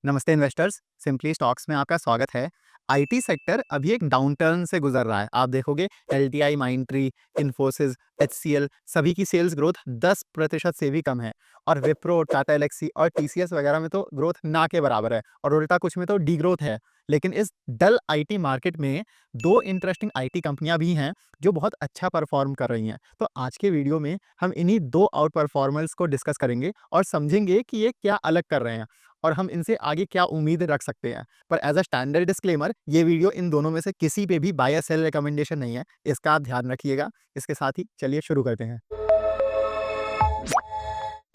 नमस्ते investors, simply stocks में आपका स्वागत है। आईटी सेक्टर अभी एक डाउनटर्न से गुजर रहा है। आप देखोगे एलटीआई, माइंडट्री, इन्फोसिस, एचसीएल सभी की सेल्स ग्रोथ 10% से भी कम है और विप्रो, टाटा एल्क्सी और टीसीएस वगैरह में तो ग्रोथ ना के बराबर है और उल्टा कुछ में तो डी ग्रोथ है। लेकिन इस डल आईटी मार्केट में दो इंटरेस्टिंग आईटी कंपनियां भी हैं जो बहुत अच्छा परफॉर्म कर रही हैं। तो आज के वीडियो में हम इन्हीं दो आउट परफॉर्मर्स को डिस्कस करेंगे और समझेंगे कि ये क्या अलग कर रहे हैं और हम इनसे आगे क्या उम्मीद रख सकते हैं। पर एज अ स्टैंडर्ड डिस्क्लेमर, ये वीडियो इन दोनों में से किसी पे भी बाय या सेल रिकमेंडेशन नहीं है, इसका आप ध्यान रखिएगा। इसके साथ ही चलिए शुरू करते हैं।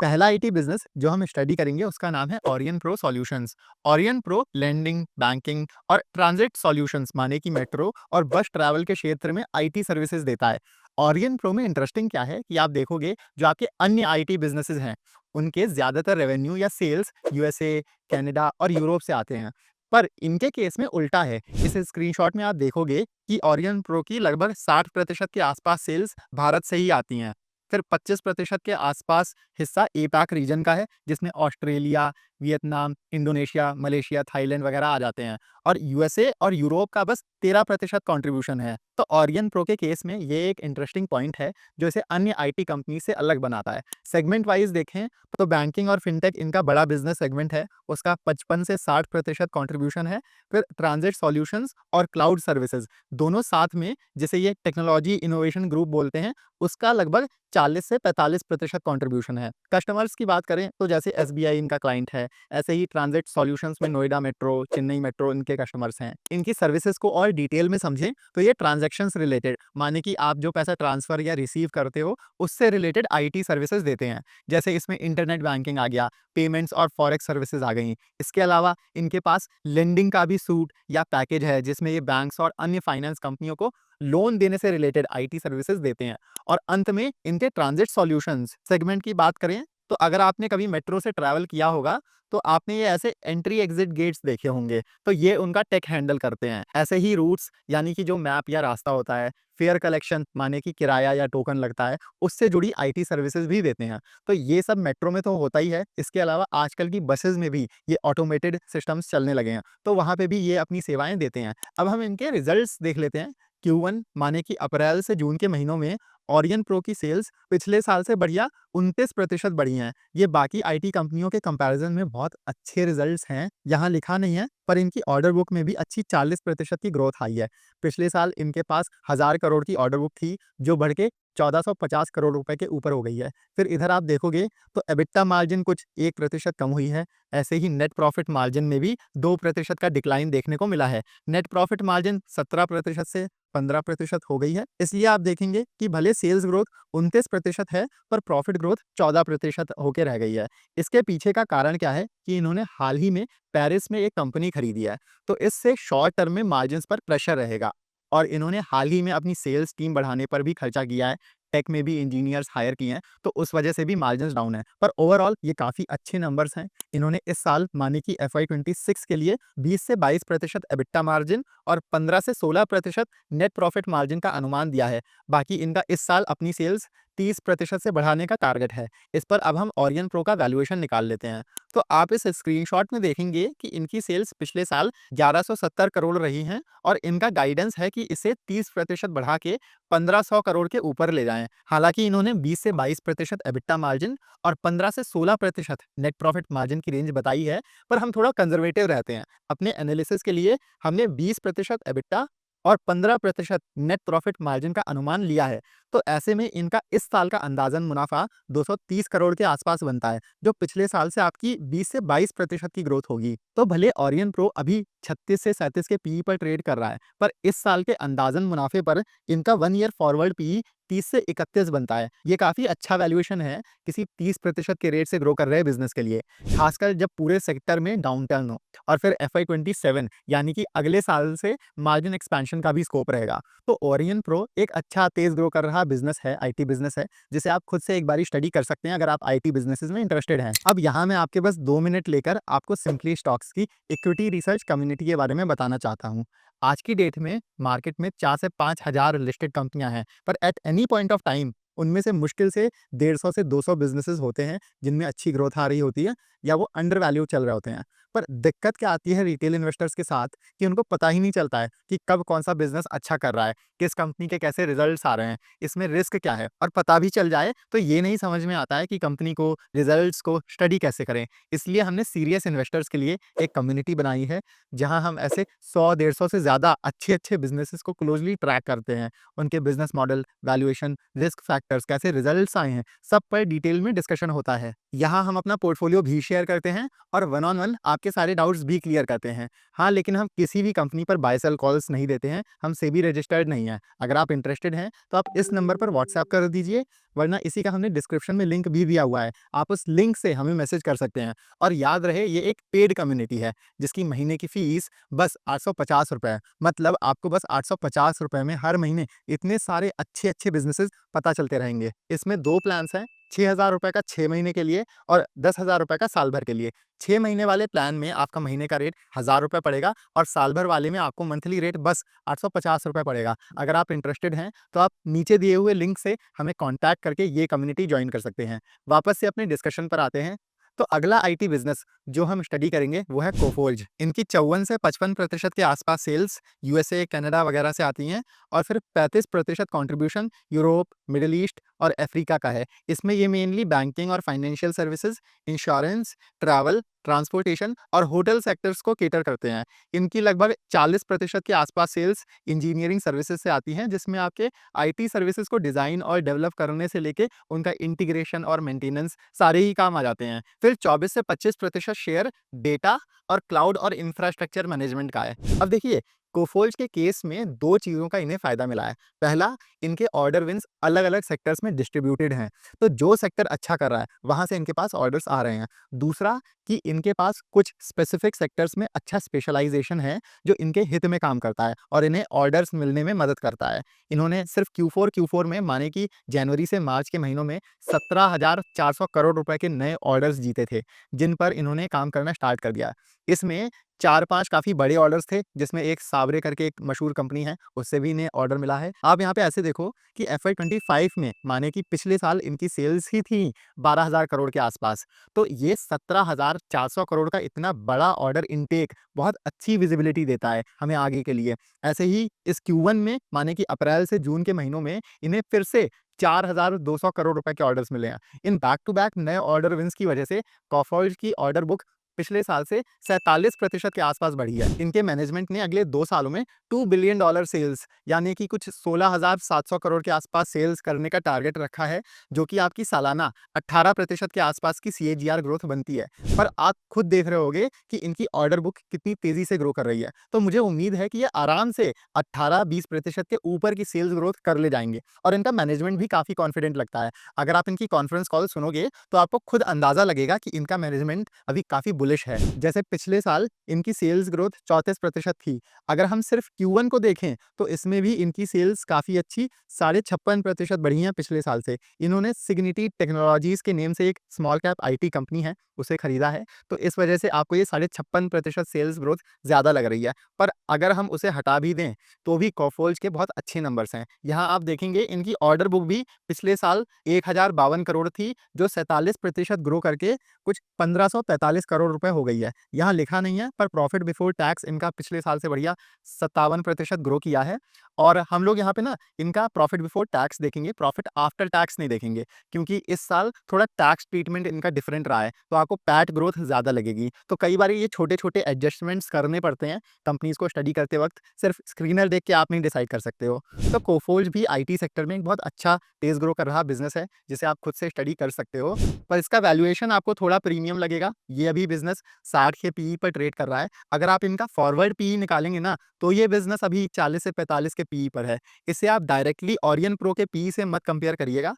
पहला आईटी बिजनेस जो हम स्टडी करेंगे उसका नाम है Orion pro solutions. Orion pro lending, banking और ट्रांजिट सॉल्यूशंस माने कि मेट्रो और बस ट्रैवल के क्षेत्र में आईटी सर्विसेज देता है। ओरियन प्रो में इंटरेस्टिंग क्या है कि आप देखोगे जो आपके अन्य आईटी बिजनेसेस हैं उनके ज्यादातर रेवेन्यू या सेल्स यूएसए, कनाडा और यूरोप से आते हैं। पर इनके केस में उल्टा है। इस स्क्रीनशॉट में आप देखोगे कि ओरियन प्रो की लगभग 60% के आसपास सेल्स भारत से ही आती हैं। फिर 25% के आसपास हिस्सा एपैक रीजन का है जिसमें Australia, Vietnam, Indonesia, Malaysia, Thailand वगैरह आ जाते हैं और यूएसए और यूरोप का बस 13% कंट्रीब्यूशन है। तो ओरियन प्रो के केस में ये एक इंटरेस्टिंग पॉइंट है जो इसे अन्य आईटी कंपनी से अलग बनाता है। सेगमेंट वाइज देखें तो बैंकिंग और फिनटेक इनका बड़ा बिजनेस सेगमेंट है, उसका 55 से 60% कंट्रीब्यूशन है। फिर ट्रांजिट सॉल्यूशंस और क्लाउड सर्विसेज दोनों साथ में, जिसे ये टेक्नोलॉजी इनोवेशन ग्रुप बोलते हैं, उसका लगभग 40 से 45% कंट्रीब्यूशन है। कस्टमर्स की बात करें तो जैसे एसबीआई इनका क्लाइंट है, ऐसे ही ट्रांजिट सॉल्यूशंस में नोएडा मेट्रो, चेन्नई मेट्रो इनके कस्टमर्स हैं। इनकी सर्विसेज को और डिटेल में समझें तो ये ट्रांजैक्शंस रिलेटेड माने कि आप जो पैसा ट्रांसफर या रिसीव करते हो उससे रिलेटेड आईटी सर्विसेज देते हैं। जैसे इसमें इंटरनेट बैंकिंग आ गया, पेमेंट्स और फॉरेक्स सर्विसेज आ गई। इसके अलावा इनके पास लेंडिंग का भी सूट या पैकेज है जिसमें ये बैंक्स और अन्य फाइनेंस कंपनियों को लोन देने से रिलेटेड आईटी सर्विसेज देते हैं। और अंत में इनके ट्रांजिट सॉल्यूशंस सेगमेंट की बात करें तो अगर आपने कभी मेट्रो से ट्रैवल किया होगा तो आपने ये ऐसे एंट्री एग्जिट गेट्स देखे होंगे, तो ये उनका टेक हैंडल करते हैं। ऐसे ही रूट्स यानी कि जो मैप या रास्ता होता है, फेयर कलेक्शन माने कि किराया या टोकन लगता है, उससे जुड़ी आईटी सर्विसेज भी देते हैं। तो ये सब मेट्रो में तो होता ही है, इसके अलावा आजकल की बसेस में भी ये ऑटोमेटेड सिस्टम्स चलने लगे हैं, तो वहां पे भी ये अपनी सेवाएं देते हैं। अब हम इनके रिजल्ट्स देख लेते हैं। Q1 माने कि अप्रैल से जून के महीनों में ओरियन प्रो की सेल्स पिछले साल से बढ़िया 29% बढ़ी हैं। ये बाकी आईटी कंपनियों के कंपैरिजन में बहुत अच्छे रिजल्ट्स हैं। यहाँ लिखा नहीं है पर इनकी ऑर्डर बुक में भी अच्छी 40% की ग्रोथ आई है। पिछले साल इनके पास 1000 करोड़ की ऑर्डर बुक थी जो बढ़ के 1450 करोड़ रुपए के ऊपर हो गई है। फिर इधर आप देखोगे तो एबिटा मार्जिन कुछ 1% कम हुई है। ऐसे ही नेट प्रॉफिट मार्जिन में भी 2% का डिक्लाइन देखने को मिला है। नेट प्रॉफिट मार्जिन 17% से 15% हो गई है। इसलिए आप देखेंगे कि भले सेल्स ग्रोथ 29% है पर प्रॉफिट ग्रोथ 14% होके रह गई है। इसके पीछे का कारण क्या है कि इन्होंने हाल ही में पेरिस में एक कंपनी खरीदी है, तो इससे शॉर्ट टर्म में मार्जिन्स पर प्रेशर रहेगा। और इन्होंने हाल ही में अपनी सेल्स टीम बढ़ाने पर भी खर्चा किया है, टेक में भी इंजीनियर्स हायर किए हैं, तो उस वजह से भी मार्जिन्स डाउन है। पर ओवरऑल ये काफी अच्छे नंबर्स हैं। इन्होंने इस साल माने कि FY26 के लिए 20 से 22% एबिटा मार्जिन और 15 से 16% नेट प्रॉफिट मार्जिन का अनुमान दिया है। बाकी इनका इस साल अपनी सेल्स 30% से बढ़ाने का टारगेट है। इस पर अब हम ओरियन प्रो का वैल्यूएशन निकाल लेते हैं। तो आप इस स्क्रीनशॉट में देखेंगे कि इनकी सेल्स पिछले साल 1170 करोड़ रही हैं और इनका गाइडेंस है कि इसे 30% बढ़ा के 1500 करोड़ के ऊपर ले जाएं। हालांकि इन्होंने 20 से 22% एबिटा मार्जिन और 15 से 16% नेट प्रॉफिट मार्जिन की रेंज बताई है, पर हम थोड़ा कंजर्वेटिव रहते हैं। अपने एनालिसिस के लिए हमने 20% एबिटा और 15% नेट प्रॉफिट मार्जिन का अनुमान लिया है। तो ऐसे में इनका इस साल का अंदाजन मुनाफा 230 करोड़ के आसपास बनता है, जो पिछले साल से आपकी 20 से 22% की ग्रोथ होगी। तो भले ओरियन प्रो अभी 36 से 37 के पीई पर ट्रेड कर रहा है, पर इस साल के अंदाजन मुनाफे पर इनका 1 ईयर फॉरवर्ड पीई 30 से 31 बनता है। ये काफी अच्छा वैल्यूएशन है किसी 30% के रेट से ग्रो कर रहे बिजनेस के लिए, खासकर जब पूरे सेक्टर में डाउनटर्न हो। और फिर FY27 यानी कि अगले साल से मार्जिन एक्सपेंशन का भी स्कोप रहेगा। तो ओरियन प्रो एक अच्छा तेज ग्रो कर रहा बिजनेस है, आईटी बिजनेस है, जिसे आप खुद से एक बारी स्टडी कर सकते हैं अगर आप आईटी बिजनेसेस में इंटरेस्टेड हैं। अब यहाँ मैं आपके बस 2 मिनट लेकर आपको सिंपली स्टॉक्स की इक्विटी रिसर्च कम्युनिटी के बारे में बताना चाहता हूँ। आज की डेट में मार्केट में 4 से 5,000 लिस्टेड कंपनियां हैं, पर at any point of time उनमें से मुश्किल से 150 से 200 बिजनेसेस होते हैं जिनमें अच्छी ग्रोथ आ रही होती है, या वो अंडर वैल्यू चल रहे होते हैं। पर दिक्कत क्या आती है रिटेल इन्वेस्टर्स के साथ कि उनको पता ही नहीं चलता है कि कब कौन-सा बिज़नेस अच्छा कर रहा है, किस कंपनी के कैसे रिज़ल्ट्स आ रहे हैं, इसमें रिस्क क्या है, और पता भी चल जाए तो ये नहीं समझ में आता है कि कंपनी को, रिज़ल्ट्स को स्टडी कैसे करें। इसलिए हमने सीरियस इन्वेस्टर्स के लिए एक कम्युनिटी बनाई है, जहाँ हम ऐसे 100 150 से ज़्यादा अच्छे-अच्छे बिज़नेसेस को क्लोज़ली ट्रैक करते हैं। उनके business model, valuation, risk factors, कैसे रिज़ल्ट्स आए हैं, सब पर डिटेल में डिस्कशन होता है। यहाँ हम अपना पोर्टफोलियो भी शेयर करते हैं और वन ऑन वन आपके सारे डाउट्स भी क्लियर करते हैं। हाँ, लेकिन हम किसी भी कंपनी पर बाय सेल कॉल्स नहीं देते हैं, हम सेबी रजिस्टर्ड नहीं हैं। अगर आप इंटरेस्टेड हैं, तो आप इस नंबर पर व्हाट्सएप कर दीजिए, वरना इसी का हमने डिस्क्रिप्शन में लिंक भी दिया हुआ है। आप उस लिंक से हमें मैसेज कर सकते हैं। और याद रहे, ये एक पेड कम्युनिटी है, जिसकी महीने की फीस बस ₹850 है। मतलब आपको बस ₹850 में हर महीने इतने सारे अच्छे-अच्छे बिज़नेसेस पता चलते रहेंगे। इसमें 2 प्लान्स हैं, ₹6000 का 6 महीने के लिए और ₹10,000 का साल भर के लिए। 6 महीने वाले प्लान में आपका महीने का रेट ₹1000 पड़ेगा और साल भर वाले में आपको मंथली रेट बस ₹850 पड़ेगा। अगर आप इंटरेस्टेड हैं, तो आप नीचे दिए हुए लिंक से हमें कॉन्टैक्ट करके ये कम्युनिटी जॉइन कर सकते हैं। वापस से अपने डिस्कशन पर आते हैं। तो अगला आईटी बिज़नेस जो हम स्टडी करेंगे वो है कोफोर्ज। इनकी 54 से 55% के आसपास सेल्स यूएसए, कनाडा वगैरह से आती हैं और सिर्फ 35% कंट्रीब्यूशन यूरोप, मिडल ईस्ट और अफ्रीका का है। इसमें ये मेनली बैंकिंग और financial services, insurance, travel, transportation और होटल सेक्टर्स को केटर करते हैं। इनकी लगभग 40% के आसपास सेल्स इंजीनियरिंग सर्विसेज से आती हैं, जिसमें आपके आईटी सर्विसेज को डिज़ाइन और डेवलप करने से लेके उनका इंटीग्रेशन और मेंटेनेंस सारे ही काम आ जाते हैं। फिर 24 से 25% शेयर डेटा और क्लाउड और इंफ्रास्ट्रक्चर मैनेजमेंट का है। अब देखिए, कोफोल्ज के केस में 2 चीज़ों का इन्हें फ़ायदा मिला है। पहला, इनके ऑर्डर विन्स अलग-अलग सेक्टर्स में डिस्ट्रीब्यूटेड हैं, तो जो सेक्टर अच्छा कर रहा है, वहाँ से इनके पास ऑर्डर्स आ रहे हैं। दूसरा, कि इनके पास कुछ स्पेसिफिक सेक्टर्स में अच्छा स्पेशलाइज़ेशन है, जो इनके हित में काम करता है और इन्हें ऑर्डर्स मिलने में मदद करता है। इन्होंने सिर्फ Q4 में, माने कि जनवरी से मार्च के महीनों में 17,400 करोड़ रुपए के नए ऑर्डर्स जीते थे, जिन पर इन्होंने काम करना स्टार्ट कर दिया। इसमें 4-5 काफ़ी बड़े ऑर्डर्स थे, जिसमें एक सावरे करके एक मशहूर कंपनी है, उससे भी इन्हें ऑर्डर मिला है। आप यहाँ पे ऐसे देखो कि FY25 में, माने कि पिछले साल इनकी सेल्स ही थी 12,000 करोड़ के आसपास। तो ये 17,400 करोड़ का इतना बड़ा ऑर्डर इनटेक बहुत अच्छी विजिबिलिटी देता है हमें आगे के लिए। ऐसे ही इस Q1 में, माने कि अप्रैल से जून के महीनों में, इन्हें फिर से 4,200 करोड़ रुपए के ऑर्डर्स मिले हैं। इन बैक टू बैक नए ऑर्डर विन्स की वजह से कोफोर्ज की ऑर्डर बुक पिछले साल से 47% के आसपास बढ़ी है। इनके मैनेजमेंट ने अगले 2 सालों में $2 बिलियन सेल्स, यानी कि कुछ 16,700 करोड़ के आसपास सेल्स करने का टारगेट रखा है, जो कि आपकी सालाना 18% के आसपास की सीएजीआर ग्रोथ बनती है। पर आप खुद देख रहे होंगे कि इनकी ऑर्डर बुक कितनी तेजी से ग्रो कर रही है। तो मुझे उम्मीद है कि ये आराम से 18-20% के ऊपर की सेल्स ग्रोथ कर ले जाएँगे और इनका मैनेजमेंट भी काफ़ी कॉन्फिडेंट लगता है। अगर आप इनकी कॉन्फ्रेंस कॉल सुनोगे, तो आपको खुद अंदाज़ा लगेगा कि इनका मैनेजमेंट अभी काफ़ी बुलिश है। जैसे पिछले साल इनकी सेल्स ग्रोथ 34% थी। अगर हम सिर्फ Q1 को देखें, तो इसमें भी इनकी सेल्स काफ़ी अच्छी 56.5% बढ़ी हैं पिछले साल से। इन्होंने सिग्निटी टेक्नोलॉजीज़ के नेम से एक स्मॉल कैप आईटी कंपनी है, उसे खरीदा है। तो इस वजह से आपको ये 56.5% सेल्स ग्रोथ ज़्यादा लग रही है। पर अगर हम उसे हटा भी दें, तो भी कोफोर्ज के बहुत अच्छे नंबर्स हैं। यहाँ आप देखेंगे इनकी ऑर्डर बुक भी पिछले साल 1052 करोड़ थी, जो 47% ग्रो करके कुछ 1545 करोड़ रुपए हो गई है। यहाँ लिखा नहीं है, पर प्रॉफिट बिफोर टैक्स इनका पिछले साल से बढ़िया 57% ग्रो किया है। और हम लोग यहाँ पे ना इनका प्रॉफिट बिफोर टैक्स देखेंगे, प्रॉफिट आफ्टर टैक्स नहीं देखेंगे, क्योंकि इस साल थोड़ा टैक्स ट्रीटमेंट इनका डिफरेंट रहा है, तो आपको पैट ग्रोथ ज़्यादा लगेगी। तो कई बार ये छोटे-छोटे एडजस्टमेंट्स करने पड़ते हैं कंपनीज़ को स्टडी करते वक़्त, सिर्फ स्क्रीनर देख के आप नहीं डिसाइड कर सकते हो। तो कोफोर्ज भी आईटी सेक्टर में एक बहुत अच्छा तेज़ ग्रो कर रहा बिज़नेस है, जिसे आप खुद से स्टडी कर सकते हो। पर इसका वैल्यूएशन आपको थोड़ा प्रीमियम लगेगा। ये अभी बिज़नेस 60 के पीई पर ट्रेड कर रहा है। अगर आप इनका फॉरवर्ड पीई निकालेंगे ना, तो ये बिज़नेस अभी 40 से 45 के पीई पर है। इसे आप डायरेक्टली ओरियन प्रो के पीई से मत कंपेयर करिएगा,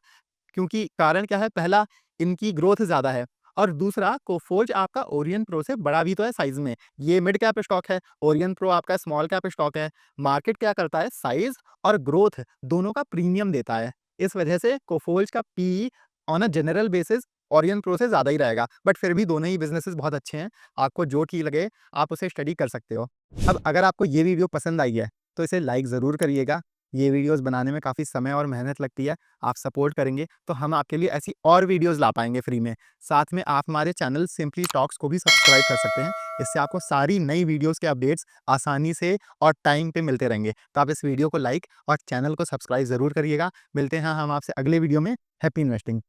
क्योंकि कारण क्या है, पहला, इनकी ग्रोथ ज़्यादा है और दूसरा, कोफोर्ज आपका ओरियन प्रो से बड़ा भी तो है साइज़ में। ये मिड कैप स्टॉक है, ओरियन प्रो आपका स्मॉल कैप स्टॉक है। मार्केट क्या करता है, साइज़ और ग्रोथ दोनों का प्रीमियम देता है। इस वजह से कोफोर्ज का PE on a general basis Orion pro से ज़्यादा ही रहेगा, बट फिर भी दोनों ही बिज़नेसेस बहुत अच्छे हैं। आपको जो ठीक लगे, आप उसे स्टडी कर सकते हो। अब अगर आपको ये वीडियो पसंद आई है, तो इसे लाइक ज़रूर करिएगा। ये वीडियोज़ बनाने में काफ़ी समय और मेहनत लगती है। आप सपोर्ट करेंगे तो हम आपके लिए ऐसी और वीडियोज़ ला पाएँगे फ्री में। साथ में आप हमारे चैनल सिंपली टॉक्स को भी सब्सक्राइब कर सकते हैं। इससे आपको सारी नई वीडियोज़ के अपडेट्स आसानी से और टाइम पे मिलते रहेंगे। तो आप इस वीडियो को लाइक और चैनल को सब्सक्राइब ज़रूर करिएगा। मिलते हैं हम आपसे अगले वीडियो में। Happy investing.